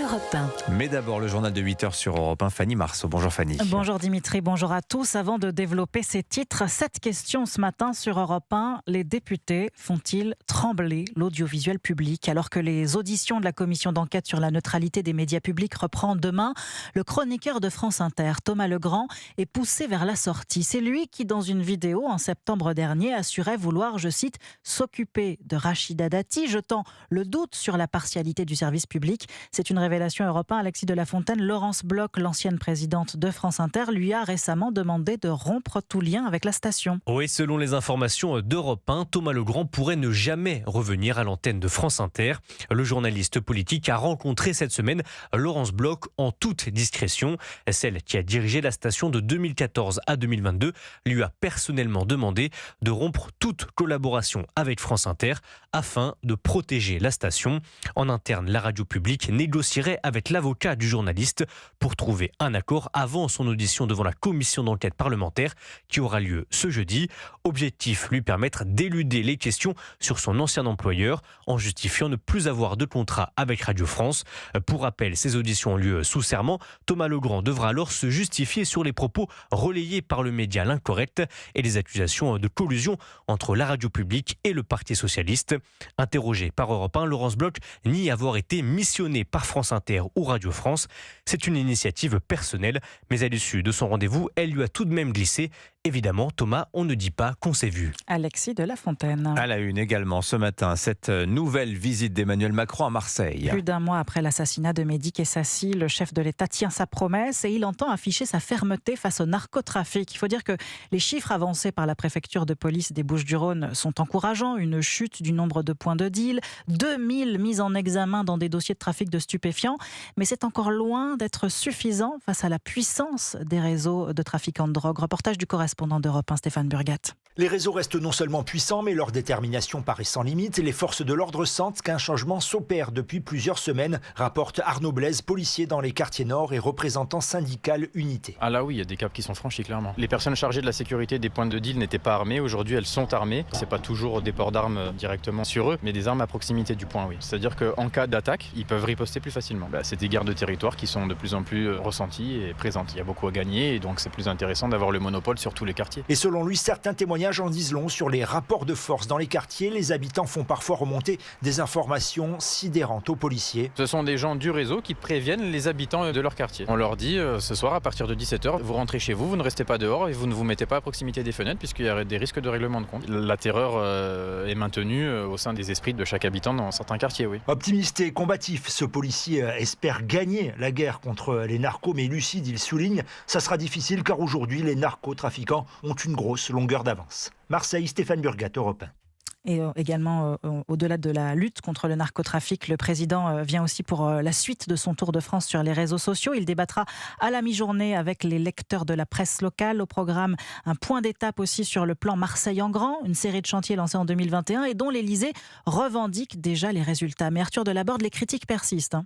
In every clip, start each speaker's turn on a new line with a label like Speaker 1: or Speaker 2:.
Speaker 1: Europe 1.
Speaker 2: Mais d'abord, le journal de 8h sur Europe 1, Fanny Marceau. Bonjour Fanny.
Speaker 3: Bonjour Dimitri, bonjour à tous. Avant de développer ces titres, cette question ce matin sur Europe 1. Les députés font-ils trembler l'audiovisuel public? Alors que les auditions de la commission d'enquête sur la neutralité des médias publics reprend demain, le chroniqueur de France Inter, Thomas Legrand, est poussé vers la sortie. C'est lui qui, dans une vidéo en septembre dernier, assurait vouloir, je cite, s'occuper de Rachida Dati, jetant le doute sur la partialité du service public. C'est une révélation Europe 1. Alexis de la Fontaine, Laurence Bloch, l'ancienne présidente de France Inter, lui a récemment demandé de rompre tout lien avec la station.
Speaker 4: Oui, selon les informations d'Europe 1, Thomas Legrand pourrait ne jamais revenir à l'antenne de France Inter. Le journaliste politique a rencontré cette semaine Laurence Bloch en toute discrétion. Celle qui a dirigé la station de 2014 à 2022 lui a personnellement demandé de rompre toute collaboration avec France Inter afin de protéger la station. En interne, la radio publique négocierait avec l'avocat du journaliste pour trouver un accord avant son audition devant la commission d'enquête parlementaire qui aura lieu ce jeudi. Objectif, lui permettre d'éluder les questions sur son ancien employeur en justifiant ne plus avoir de contrat avec Radio France. Pour rappel, ces auditions ont lieu sous serment. Thomas Legrand devra alors se justifier sur les propos relayés par le média L'Incorrect et les accusations de collusion entre la radio publique et le Parti socialiste. Interrogé par Europe 1, Laurence Bloch nie avoir été missionné par France Inter ou Radio France. C'est une initiative personnelle, mais à l'issue de son rendez-vous, elle lui a tout de même glissé. Évidemment, Thomas, on ne dit pas qu'on s'est vu.
Speaker 3: Alexis de la Fontaine.
Speaker 2: À la une également ce matin, cette nouvelle visite d'Emmanuel Macron à Marseille.
Speaker 3: Plus d'un mois après l'assassinat de Mehdi Kessassi, le chef de l'État tient sa promesse et il entend afficher sa fermeté face au narcotrafic. Il faut dire que les chiffres avancés par la préfecture de police des Bouches-du-Rhône sont encourageants. Une chute du nombre de points de deal, 2000 mises en examen dans des dossiers de trafic de stupéfiants. Mais c'est encore loin d'être suffisant face à la puissance des réseaux de trafiquants de drogue. Reportage du correspondant d'Europe 1, Stéphane Burgat.
Speaker 5: Les réseaux restent non seulement puissants, mais leur détermination paraît sans limite. Les forces de l'ordre sentent qu'un changement s'opère depuis plusieurs semaines, rapporte Arnaud Blaise, policier dans les quartiers nord et représentant syndical Unité.
Speaker 6: Ah là oui, il y a des caps qui sont franchis clairement. Les personnes chargées de la sécurité des points de deal n'étaient pas armées. Aujourd'hui, elles sont armées. C'est pas toujours des ports d'armes directement sur eux, mais des armes à proximité du point, oui. C'est-à-dire qu'en cas d'attaque, ils peuvent riposter plus facilement. C'est des guerres de territoire qui sont de plus en plus ressenties et présentes. Il y a beaucoup à gagner et donc c'est plus intéressant d'avoir le monopole sur tous les quartiers.
Speaker 5: Et selon lui, certains témoignages en disent long sur les rapports de force dans les quartiers. Les habitants font parfois remonter des informations sidérantes aux policiers.
Speaker 6: Ce sont des gens du réseau qui préviennent les habitants de leur quartier. On leur dit ce soir à partir de 17h, vous rentrez chez vous, vous ne restez pas dehors et vous ne vous mettez pas à proximité des fenêtres puisqu'il y a des risques de règlement de compte. La terreur est maintenue au sein des esprits de chaque habitant dans certains quartiers, oui.
Speaker 5: Optimiste et combatif, ce policier espère gagner la guerre contre les narcos, mais lucide, il souligne, ça sera difficile car aujourd'hui les narcotrafiquants ont une grosse longueur d'avance. Marseille, Stéphane Burgat, Europe 1.
Speaker 3: Et également, au-delà de la lutte contre le narcotrafic, le président vient aussi pour la suite de son tour de France sur les réseaux sociaux. Il débattra à la mi-journée avec les lecteurs de la presse locale. Au programme, un point d'étape aussi sur le plan Marseille en grand, une série de chantiers lancés en 2021 et dont l'Élysée revendique déjà les résultats. Mais Arthur Delaborde, les critiques persistent.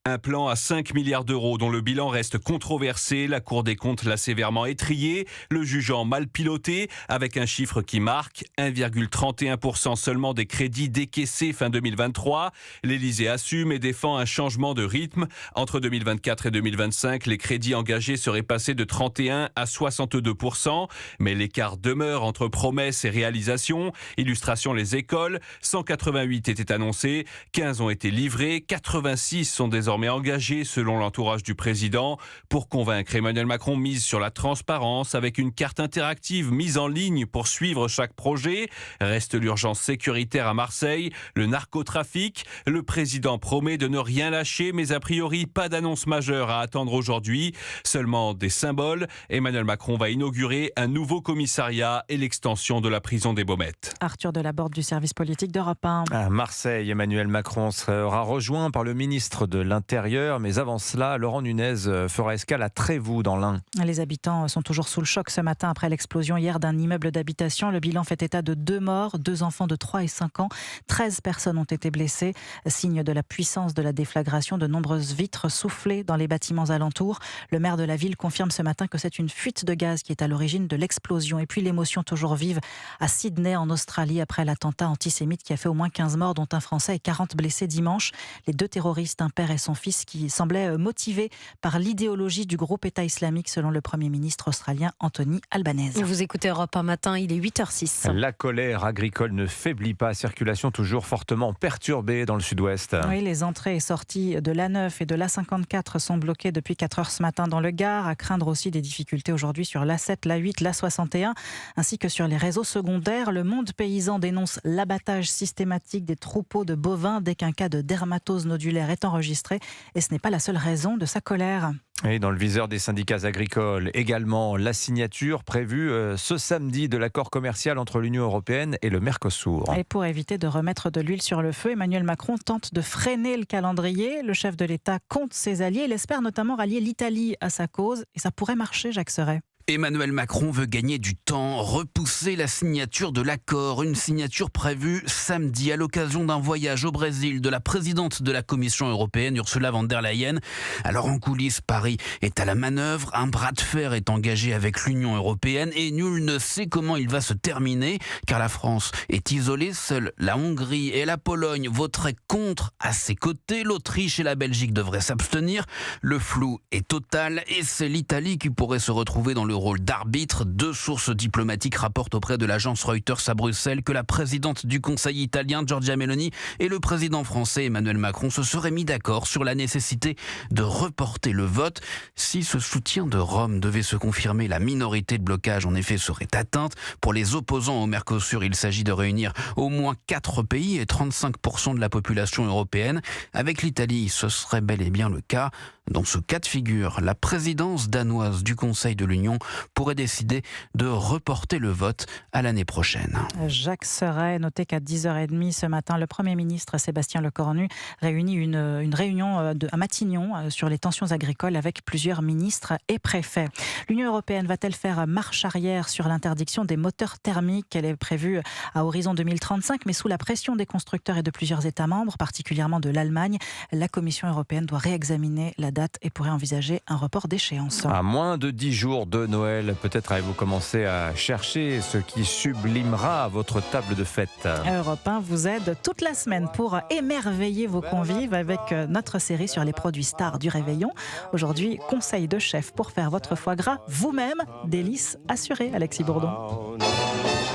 Speaker 7: Un plan à 5 milliards d'euros dont le bilan reste controversé. La Cour des comptes l'a sévèrement étrillé, le jugeant mal piloté, avec un chiffre qui marque 1,31% seulement des crédits décaissés fin 2023. L'Élysée assume et défend un changement de rythme. Entre 2024 et 2025, les crédits engagés seraient passés de 31 à 62%. Mais l'écart demeure entre promesses et réalisations. Illustration, les écoles, 188 étaient annoncés, 15 ont été livrés, 86 sont désormais engagé selon l'entourage du président. Pour convaincre, Emmanuel Macron mise sur la transparence avec une carte interactive mise en ligne pour suivre chaque projet. Reste l'urgence sécuritaire à Marseille, le narcotrafic. Le président promet de ne rien lâcher, mais a priori pas d'annonce majeure à attendre aujourd'hui. Seulement des symboles. Emmanuel Macron va inaugurer un nouveau commissariat et l'extension de la prison des Baumettes.
Speaker 3: Arthur Delaborde du service politique d'Europe 1.
Speaker 2: À Marseille, Emmanuel Macron sera rejoint par le ministre de l'Intérieur. Mais avant cela, Laurent Nunez fera escale à Trévoux dans l'Ain.
Speaker 3: Les habitants sont toujours sous le choc ce matin après l'explosion hier d'un immeuble d'habitation. Le bilan fait état de 2 morts, 2 enfants de 3 et 5 ans. 13 personnes ont été blessées. Signe de la puissance de la déflagration, de nombreuses vitres soufflées dans les bâtiments alentours. Le maire de la ville confirme ce matin que c'est une fuite de gaz qui est à l'origine de l'explosion. Et puis l'émotion toujours vive à Sydney en Australie après l'attentat antisémite qui a fait au moins 15 morts dont un Français et 40 blessés dimanche. Les 2 terroristes, un père et son son fils qui semblait motivé par l'idéologie du groupe État islamique, selon le Premier ministre australien Anthony Albanese.
Speaker 1: Vous écoutez Europe 1 matin, il est 8h06.
Speaker 2: La colère agricole ne faiblit pas, circulation toujours fortement perturbée dans le sud-ouest.
Speaker 3: Oui, les entrées et sorties de l'A9 et de l'A54 sont bloquées depuis 4 heures ce matin dans le Gard. À craindre aussi des difficultés aujourd'hui sur l'A7, l'A8, l'A61, ainsi que sur les réseaux secondaires. Le monde paysan dénonce l'abattage systématique des troupeaux de bovins dès qu'un cas de dermatose nodulaire est enregistré. Et ce n'est pas la seule raison de sa colère.
Speaker 2: Et dans le viseur des syndicats agricoles, également la signature prévue ce samedi de l'accord commercial entre l'Union européenne et le Mercosur.
Speaker 3: Et pour éviter de remettre de l'huile sur le feu, Emmanuel Macron tente de freiner le calendrier. Le chef de l'État compte ses alliés. Il espère notamment rallier l'Italie à sa cause. Et ça pourrait marcher, Jacques Serret.
Speaker 8: Emmanuel Macron veut gagner du temps, repousser la signature de l'accord. Une signature prévue samedi à l'occasion d'un voyage au Brésil de la présidente de la Commission européenne, Ursula von der Leyen. Alors en coulisses, Paris est à la manœuvre. Un bras de fer est engagé avec l'Union européenne et nul ne sait comment il va se terminer car la France est isolée. Seule la Hongrie et la Pologne voteraient contre à ses côtés. L'Autriche et la Belgique devraient s'abstenir. Le flou est total et c'est l'Italie qui pourrait se retrouver dans le rôle d'arbitre. 2 sources diplomatiques rapportent auprès de l'agence Reuters à Bruxelles que la présidente du Conseil italien, Giorgia Meloni, et le président français, Emmanuel Macron, se seraient mis d'accord sur la nécessité de reporter le vote. Si ce soutien de Rome devait se confirmer, la minorité de blocage en effet serait atteinte. Pour les opposants au Mercosur, il s'agit de réunir au moins 4 pays et 35% de la population européenne. Avec l'Italie, ce serait bel et bien le cas. Dans ce cas de figure, la présidence danoise du Conseil de l'Union pourrait décider de reporter le vote à l'année prochaine.
Speaker 3: Jacques Serret, notez qu'à 10h30 ce matin, le Premier ministre Sébastien Lecornu réunit une réunion à Matignon sur les tensions agricoles avec plusieurs ministres et préfets. L'Union européenne va-t-elle faire marche arrière sur l'interdiction des moteurs thermiques ? Elle est prévue à horizon 2035, mais sous la pression des constructeurs et de plusieurs États membres, particulièrement de l'Allemagne. La Commission européenne doit réexaminer la date et pourrait envisager un report d'échéance.
Speaker 2: À moins de 10 jours de Noël, peut-être avez-vous commencé à chercher ce qui sublimera votre table de fête.
Speaker 3: Europe 1 vous aide toute la semaine pour émerveiller vos convives avec notre série sur les produits stars du réveillon. Aujourd'hui, conseil de chef pour faire votre foie gras vous-même. Délice assurée, Alexis Bourdon.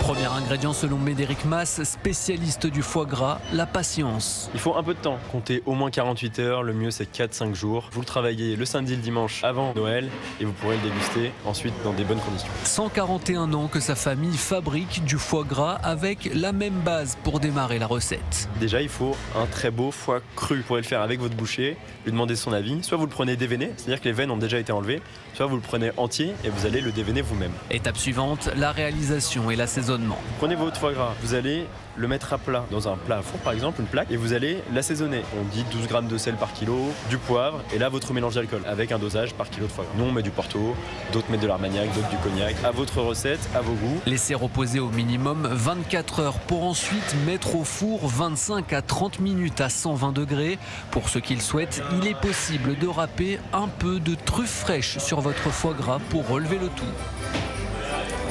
Speaker 9: Premier ingrédient selon Médéric Mas, spécialiste du foie gras, la patience.
Speaker 10: Il faut un peu de temps, comptez au moins 48 heures, le mieux c'est 4-5 jours. Vous le travaillez le samedi et le dimanche avant Noël et vous pourrez le déguster ensuite dans des bonnes conditions.
Speaker 9: 141 ans que sa famille fabrique du foie gras avec la même base pour démarrer la recette.
Speaker 10: Déjà il faut un très beau foie cru. Vous pourrez le faire avec votre boucher, lui demander son avis. Soit vous le prenez déveiné, c'est-à-dire que les veines ont déjà été enlevées, soit vous le prenez entier et vous allez le déveiner vous-même.
Speaker 9: Étape suivante, la réalisation et l'assaisonnement.
Speaker 10: Prenez votre foie gras, vous allez le mettre à plat dans un plat à four par exemple, une plaque, et vous allez l'assaisonner. On dit 12 grammes de sel par kilo, du poivre et là votre mélange d'alcool avec un dosage par kilo de foie gras. Nous on met du Porto, d'autres mettent de l'Armagnac, d'autres du cognac, à votre recette, à vos goûts.
Speaker 9: Laissez reposer au minimum 24 heures pour ensuite mettre au four 25 à 30 minutes à 120 degrés. Pour ceux qui le souhaitent, il est possible de râper un peu de truffe fraîche sur votre foie gras pour relever le tout.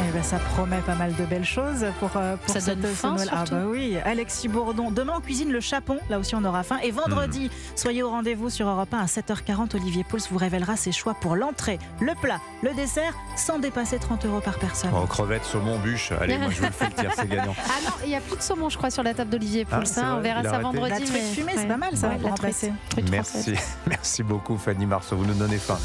Speaker 3: Eh ben, ça promet pas mal de belles choses pour
Speaker 1: ça
Speaker 3: cette
Speaker 1: donne faim,
Speaker 3: Noël. Ah bah oui, Alexis Bourdon. Demain on cuisine le chapon, là aussi on aura faim. Et vendredi, soyez au rendez-vous sur Europe 1 à 7h40. Olivier Pouls vous révélera ses choix pour l'entrée, le plat, le dessert, sans dépasser 30 € par personne.
Speaker 2: Oh, crevettes, saumon, bûche. Allez, moi je vous le fais le dire, c'est gagnant.
Speaker 1: Ah non, il n'y a plus de saumon, je crois, sur la table d'Olivier Pouls.
Speaker 2: C'est vrai,
Speaker 1: On verra
Speaker 2: il a
Speaker 1: ça
Speaker 2: arrêté.
Speaker 1: vendredi.
Speaker 3: La truite fumée, c'est pas mal ça pour remplacer.
Speaker 2: Merci beaucoup Fanny Marceau, vous nous donnez faim.